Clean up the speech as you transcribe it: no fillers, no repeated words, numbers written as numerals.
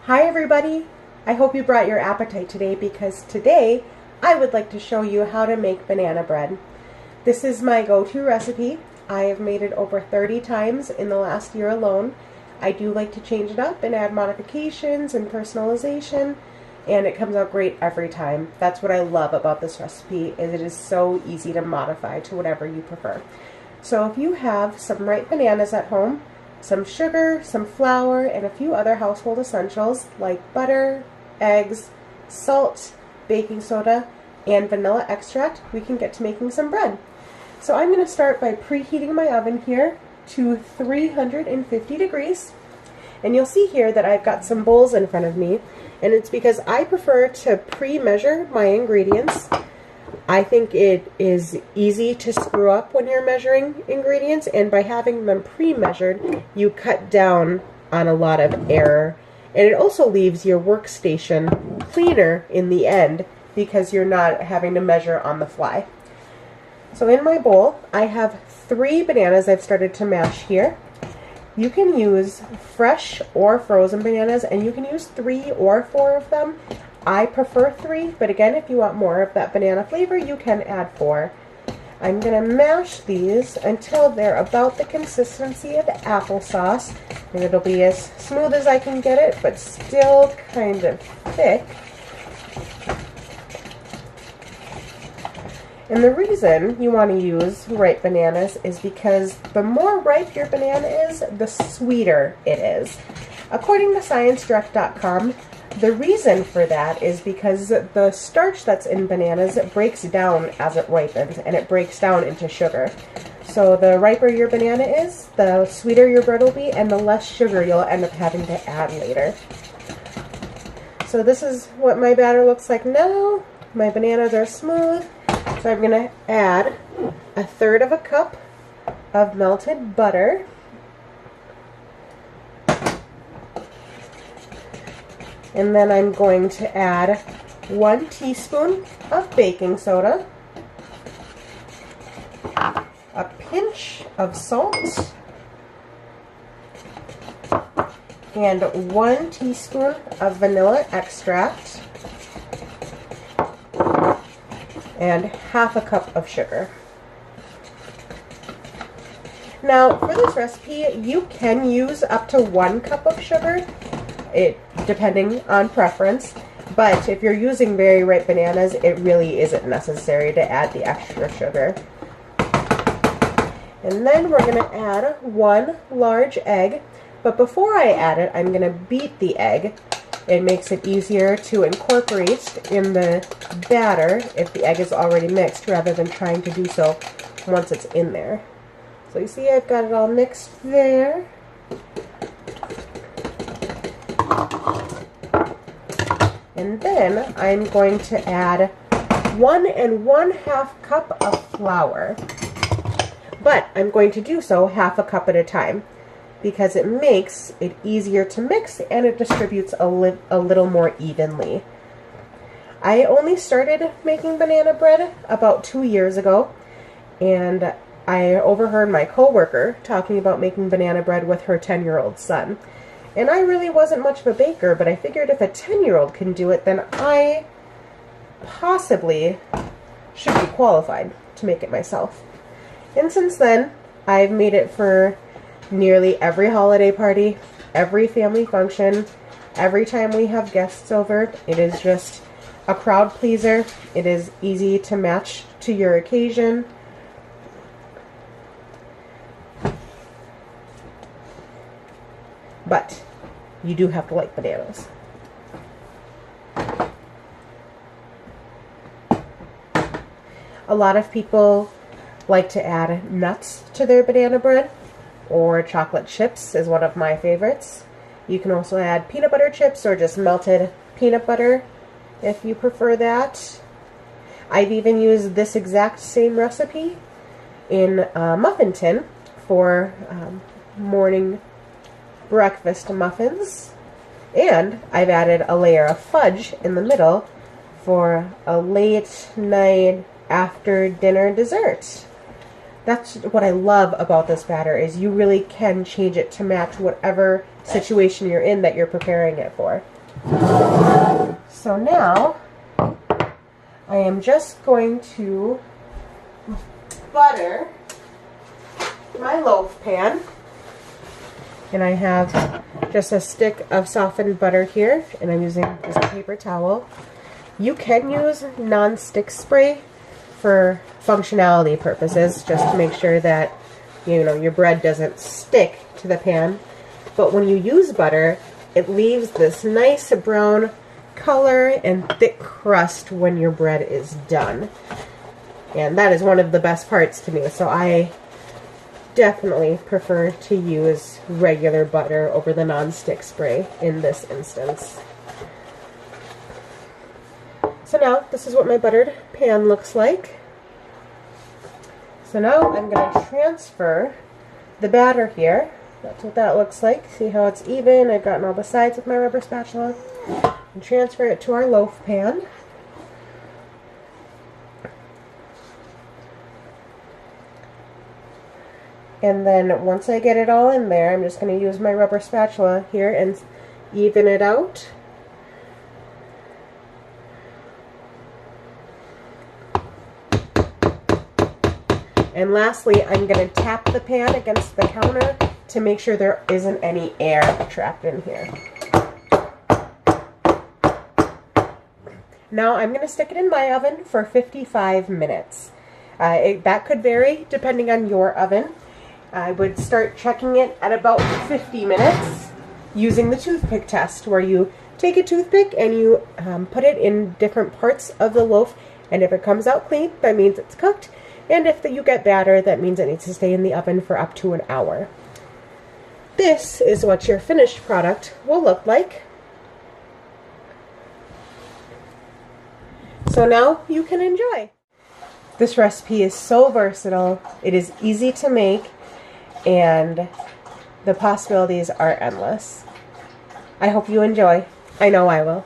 Hi everybody! I hope you brought your appetite today because today I would like to show you how to make banana bread. This is my go-to recipe. I have made it over 30 times in the last year alone. I do like to change it up and add modifications and personalization, and it comes out great every time. That's what I love about this recipe, is it is so easy to modify to whatever you prefer. So if you have some ripe bananas at home, some sugar, some flour, and a few other household essentials like butter, eggs, salt, baking soda, and vanilla extract, we can get to making some bread. So I'm going to start by preheating my oven here to 350 degrees. And you'll see here that I've got some bowls in front of me, and it's because I prefer to pre-measure my ingredients. I think it is easy to screw up when you're measuring ingredients, and by having them pre-measured, you cut down on a lot of error. And it also leaves your workstation cleaner in the end because you're not having to measure on the fly. So in my bowl, I have 3 bananas I've started to mash here. You can use fresh or frozen bananas, and you can use 3 or 4 of them. I prefer 3, but again, if you want more of that banana flavor, you can add 4. I'm going to mash these until they're about the consistency of applesauce, and it'll be as smooth as I can get it, but still kind of thick. And the reason you want to use ripe bananas is because the more ripe your banana is, the sweeter it is. According to ScienceDirect.com, the reason for that is because the starch that's in bananas breaks down as it ripens, and it breaks down into sugar. So the riper your banana is, the sweeter your bread will be, and the less sugar you'll end up having to add later. So this is what my batter looks like now. My bananas are smooth. So I'm going to add 1/3 cup of melted butter. And then I'm going to add 1 teaspoon of baking soda, a pinch of salt, and 1 teaspoon of vanilla extract, and 1/2 cup of sugar. Now, for this recipe, you can use up to 1 cup of sugar, depending on preference, but if you're using very ripe bananas, it really isn't necessary to add the extra sugar. And then we're going to add 1 large egg, but before I add it, I'm going to beat the egg. It makes it easier to incorporate in the batter if the egg is already mixed, rather than trying to do so once it's in there. So you see I've got it all mixed there. And then I'm going to add 1 1/2 cup of flour. But I'm going to do so 1/2 cup at a time, because it makes it easier to mix and it distributes a little more evenly. I only started making banana bread about 2 years ago, and I overheard my coworker talking about making banana bread with her 10-year-old son. And I really wasn't much of a baker, but I figured if a 10-year-old can do it, then I possibly should be qualified to make it myself. And since then, I've made it for nearly every holiday party, every family function, every time we have guests over. It is just a crowd pleaser. It is easy to match to your occasion. But you do have to like bananas. A lot of people like to add nuts to their banana bread, or chocolate chips is one of my favorites. You can also add peanut butter chips or just melted peanut butter if you prefer that. I've even used this exact same recipe in a muffin tin for morning breakfast muffins, and I've added a layer of fudge in the middle for a late night after dinner dessert. That's what I love about this batter, is you really can change it to match whatever situation you're in that you're preparing it for. So now I am just going to butter my loaf pan. And I have just a stick of softened butter here, and I'm using just a paper towel. You can use non-stick spray for functionality purposes, just to make sure that your bread doesn't stick to the pan. But when you use butter, it leaves this nice brown color and thick crust when your bread is done. And that is one of the best parts to me. So I definitely prefer to use regular butter over the non-stick spray in this instance. So now this is what my buttered pan looks like. So now I'm going to transfer the batter here. That's what that looks like. See how it's even? I've gotten all the sides with my rubber spatula. And transfer it to our loaf pan. And then once I get it all in there, I'm just going to use my rubber spatula here and even it out. And lastly, I'm going to tap the pan against the counter to make sure there isn't any air trapped in here. Now I'm going to stick it in my oven for 55 minutes. That could vary depending on your oven. I would start checking it at about 50 minutes using the toothpick test, where you take a toothpick and you put it in different parts of the loaf, and if it comes out clean, that means it's cooked, and if you get batter, that means it needs to stay in the oven for up to an hour. This is what your finished product will look like. So now you can enjoy. This recipe is so versatile, it is easy to make, and the possibilities are endless. I hope you enjoy. I know I will.